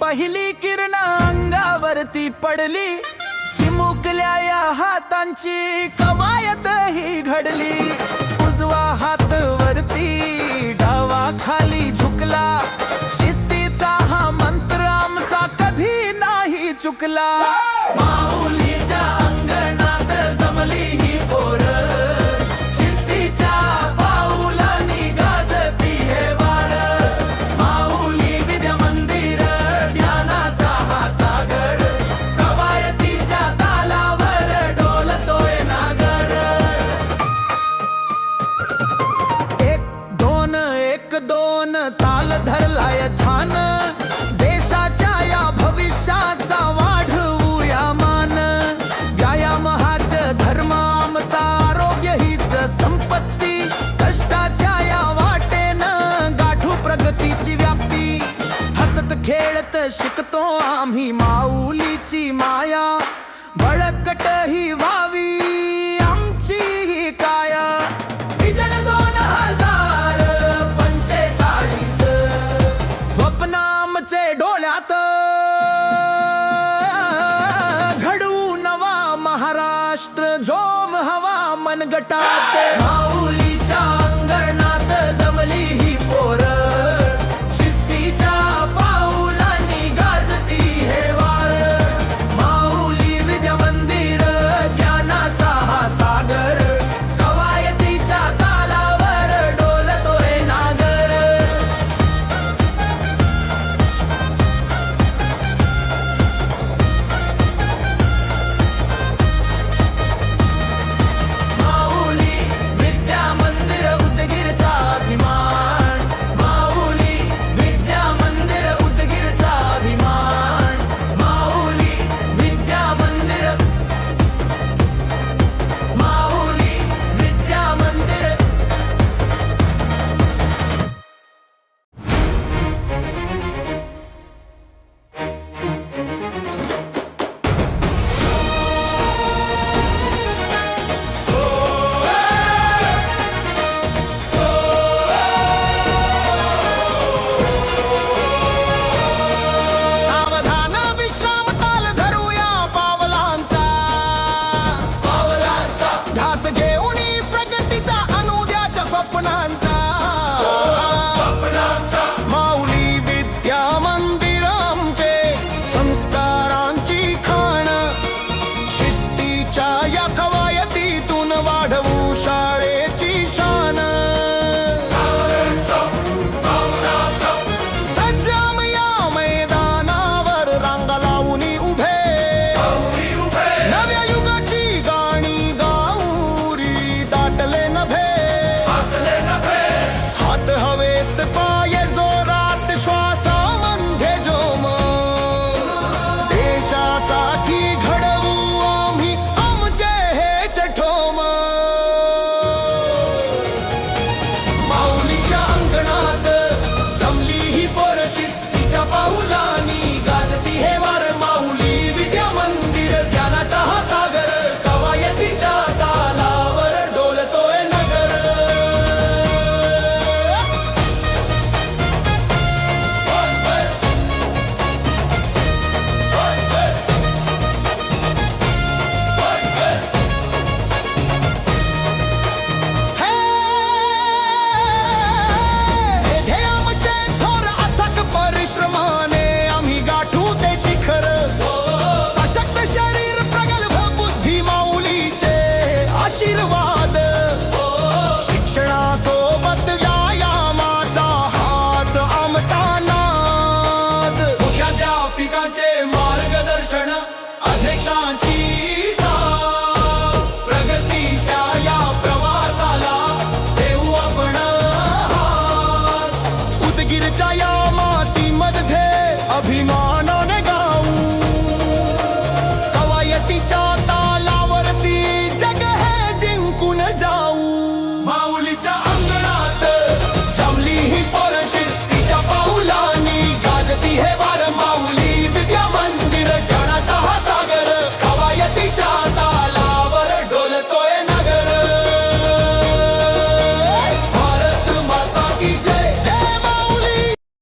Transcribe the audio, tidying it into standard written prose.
पहिली किरण अंगावरती पडली, चिमुकल्या या हातांची कवायत ही घडली. उजवा हात वरती डावा खाली झुकला, शिस्तीचा हा मंत्र आमचा कधी नाही चुकला. माऊलीच्या अंगणात जमली ही पोरं, शिस्तीच्या पाऊलांनी गाजती हे वार. माऊली विद्या मंदिर ज्ञानाचा हा सागर, कवायतीच्या तालावर डोलतोय नागर. एक दोन ताल धरलाय छान, देशाच्या या भविष्याचा वाढवूया मान. व्यायाम हाच धर्म आमचा, आरोग्य हीच संपत्ती. कष्टाच्या या वाटेनं गाठू प्रगतीची व्याप्ती. हसत खेळत शिकतो आम्ही माऊलीची माया, बळकट ही व्हावी आमची ही काया. विजन 2045 स्वप्न आमचे डोळ्यात, घडवू नवा महाराष्ट्र, जोम हवा मनगटात.